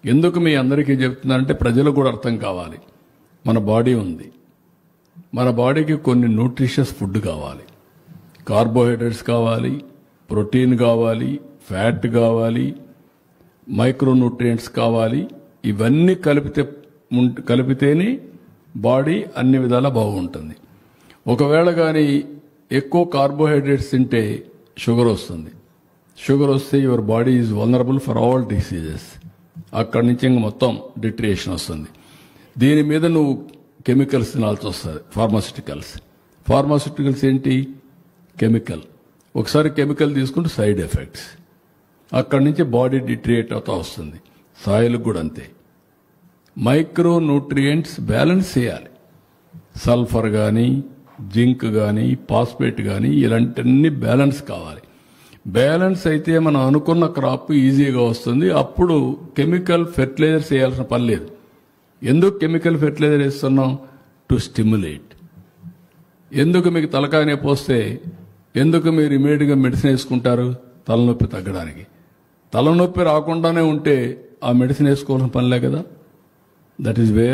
ఎందుకు మీ అందరికీ చెప్తున్నానంటే ప్రజలకు కూడా అర్థం కావాలి. మన బాడీ ఉంది, మన బాడీకి కొన్ని న్యూట్రిషియస్ ఫుడ్ కావాలి. కార్బోహైడ్రేట్స్ కావాలి, ప్రోటీన్ కావాలి, ఫ్యాట్ కావాలి, మైక్రోన్యూట్రియంట్స్ కావాలి. ఇవన్నీ కలిపితేనే బాడీ అన్ని విధాలా బాగుంటుంది. ఒకవేళ కానీ ఎక్కువ కార్బోహైడ్రేట్స్ తింటే షుగర్ వస్తుంది. షుగర్ వస్తే your body is vulnerable for all diseases. అక్కడి నుంచి ఇంక మొత్తం డిట్రియేషన్ వస్తుంది. దీని మీద నువ్వు కెమికల్స్ తినాల్సి వస్తుంది. ఫార్మాస్యూటికల్స్ ఏంటి? కెమికల్. ఒకసారి కెమికల్ తీసుకుంటే సైడ్ ఎఫెక్ట్స్. అక్కడి నుంచి బాడీ డిట్రియేట్ అవుతా వస్తుంది. సాయిల్ కూడా అంతే. మైక్రో న్యూట్రియంట్స్ బ్యాలెన్స్ చేయాలి. సల్ఫర్ కానీ, జింక్ కానీ, ఫాస్ఫేట్ కానీ ఇలాంటివన్నీ బ్యాలెన్స్ కావాలి. బ్యాలెన్స్ అయితే మనం అనుకున్న క్రాప్ ఈజీగా వస్తుంది. అప్పుడు కెమికల్ ఫెర్టిలైజర్స్ వేయాల్సిన పని లేదు. ఎందుకు కెమికల్ ఫెర్టిలైజర్ వేస్తున్నాం? To stimulate. ఎందుకు మీకు తలకాయ నొప్పి వస్తే ఎందుకు మీరు ఇమీడియట్గా మెడిసిన్ వేసుకుంటారు? తలనొప్పి తగ్గడానికి. తలనొప్పి రాకుండానే ఉంటే ఆ మెడిసిన్ వేసుకోవాల్సిన పనిలే కదా. That is where